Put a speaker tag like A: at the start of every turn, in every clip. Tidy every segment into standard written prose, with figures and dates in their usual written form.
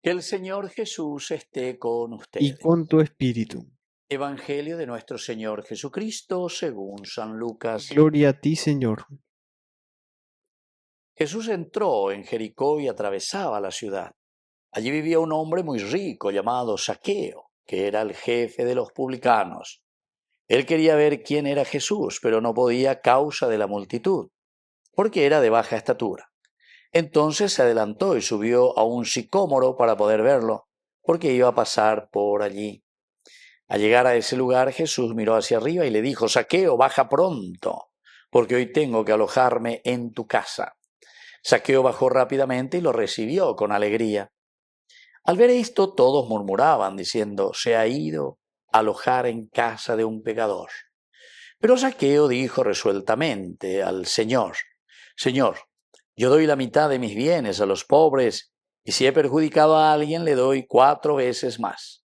A: Que el Señor Jesús esté con
B: y
A: ustedes.
B: con tu espíritu.
A: Evangelio de nuestro Señor Jesucristo según San Lucas.
B: Gloria a ti, Señor.
A: Jesús entró en Jericó y atravesaba la ciudad. Allí vivía un hombre muy rico llamado Zaqueo, que era el jefe de los publicanos. Él quería ver quién era Jesús, pero no podía a causa de la multitud, porque era de baja estatura. Entonces se adelantó y subió a un sicómoro para poder verlo, porque iba a pasar por allí. Al llegar a ese lugar, Jesús miró hacia arriba y le dijo: Zaqueo, baja pronto, porque hoy tengo que alojarme en tu casa. Zaqueo bajó rápidamente y lo recibió con alegría. Al ver esto, todos murmuraban, diciendo: se ha ido a alojar en casa de un pecador. Pero Zaqueo dijo resueltamente al Señor: Señor, yo doy la mitad de mis bienes a los pobres, y si he perjudicado a alguien, le doy 4 veces más.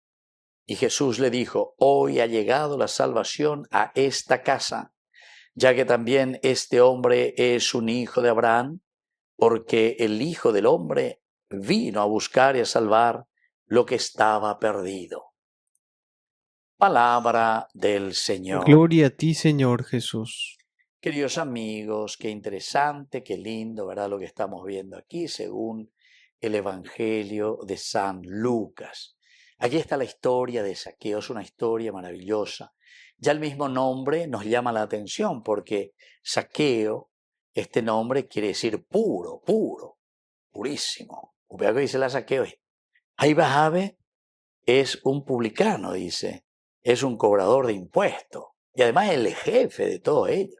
A: Y Jesús le dijo: hoy ha llegado la salvación a esta casa, ya que también este hombre es un hijo de Abraham, porque el Hijo del Hombre vino a buscar y a salvar lo que estaba perdido. Palabra del Señor.
B: Gloria a ti, Señor Jesús.
A: Queridos amigos, qué interesante, qué lindo, ¿verdad? Lo que estamos viendo aquí según el Evangelio de San Lucas. Aquí está la historia de Zaqueo, es una historia maravillosa. Ya el mismo nombre nos llama la atención porque Zaqueo, este nombre quiere decir puro, puro, purísimo. Vea que dice la Zaqueo. Ahí Bajabe es un publicano, dice, es un cobrador de impuestos y además el jefe de todo ello.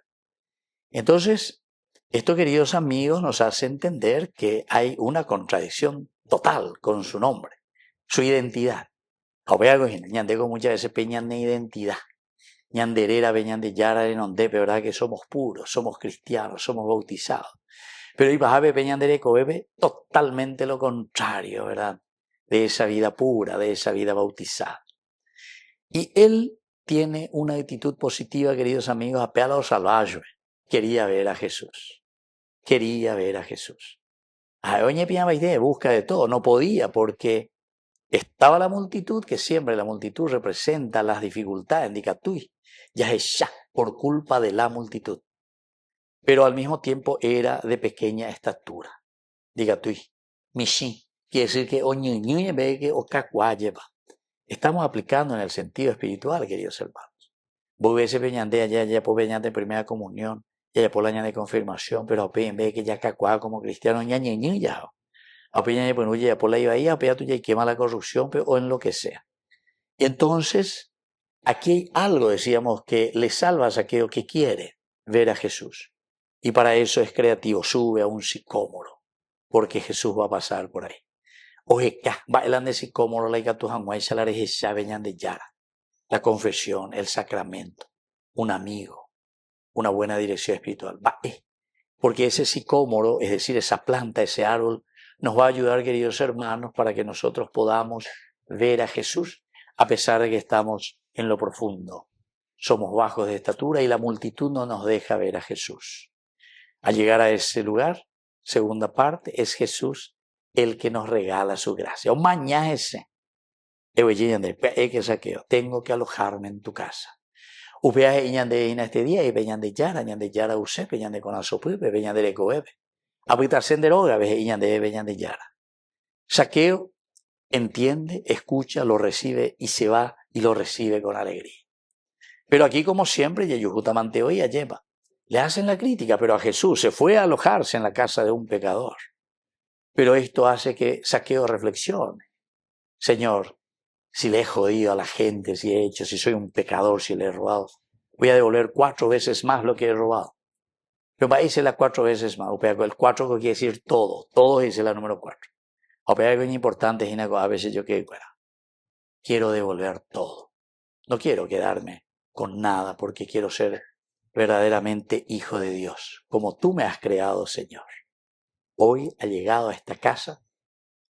A: Entonces, esto, queridos amigos, nos hace entender que hay una contradicción total con su nombre, su identidad. Ñandego muchas veces peñan de identidad. Ñanderera, peñan de yara, en ondepe, ¿verdad? Que somos puros, somos cristianos, somos bautizados. Pero Ibajabe peñan de bebe totalmente lo contrario, ¿verdad? De esa vida pura, de esa vida bautizada. Y él tiene una actitud positiva, queridos amigos, a los salvajes. Quería ver a Jesús. Quería ver a Jesús. Oye, de busca de todo. No podía porque estaba la multitud, que siempre la multitud representa las dificultades, indica tú, ya es ya por culpa de la multitud. Pero al mismo tiempo era de pequeña estatura. Diga tú, mishi, quiere decir que oñuñuye ve que ocacuá lleva. Estamos aplicando en el sentido espiritual, queridos hermanos. Vos ves peñandea ya por peñande de primera comunión, ya por la de confirmación, pero en vez que ya cacuá como cristiano ya ya. Apenas pues ya por la iba ahí, apenas tú ya quema la corrupción o en lo que sea. Y entonces, aquí hay algo, decíamos, que le salva a aquello que quiere ver a Jesús. Y para eso es creativo, sube a un sicómoro, porque Jesús va a pasar por ahí. Oye, bailan de sicómoro, la icatujanguay, salares ya venían de yara. La confesión, el sacramento, un amigo, una buena dirección espiritual. Porque ese sicómoro, es decir, esa planta, ese árbol, nos va a ayudar, queridos hermanos, para que nosotros podamos ver a Jesús, a pesar de que estamos en lo profundo. Somos bajos de estatura y la multitud no nos deja ver a Jesús. Al llegar a ese lugar, segunda parte, es Jesús el que nos regala su gracia. O mañana ese. Que Saqueo, tengo que alojarme en tu casa. Upea de este día y peñan de yara use, peñan de conazopupe, peñan de recoebe. Apitar senderoga, peñan de yara. Saqueo entiende, escucha, lo recibe y se va y lo recibe con alegría. Pero aquí, como siempre, Yeyujutamanteó y lleva. Le hacen la crítica, pero a Jesús se fue a alojarse en la casa de un pecador. Pero esto hace que Saqueo reflexione. Señor, si le he jodido a la gente, si he hecho, si soy un pecador, si le he robado, voy a devolver 4 veces más lo que he robado. Pero va a irse las 4 veces más. El 4 quiere decir todo. Todo es la número 4. Algo importante es a veces yo quiero devolver todo. No quiero quedarme con nada porque quiero ser verdaderamente hijo de Dios, como tú me has creado, Señor. Hoy ha llegado a esta casa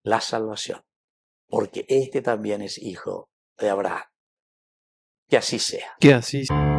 A: la salvación, porque este también es hijo de Abraham. Que así sea.
B: Que así sea.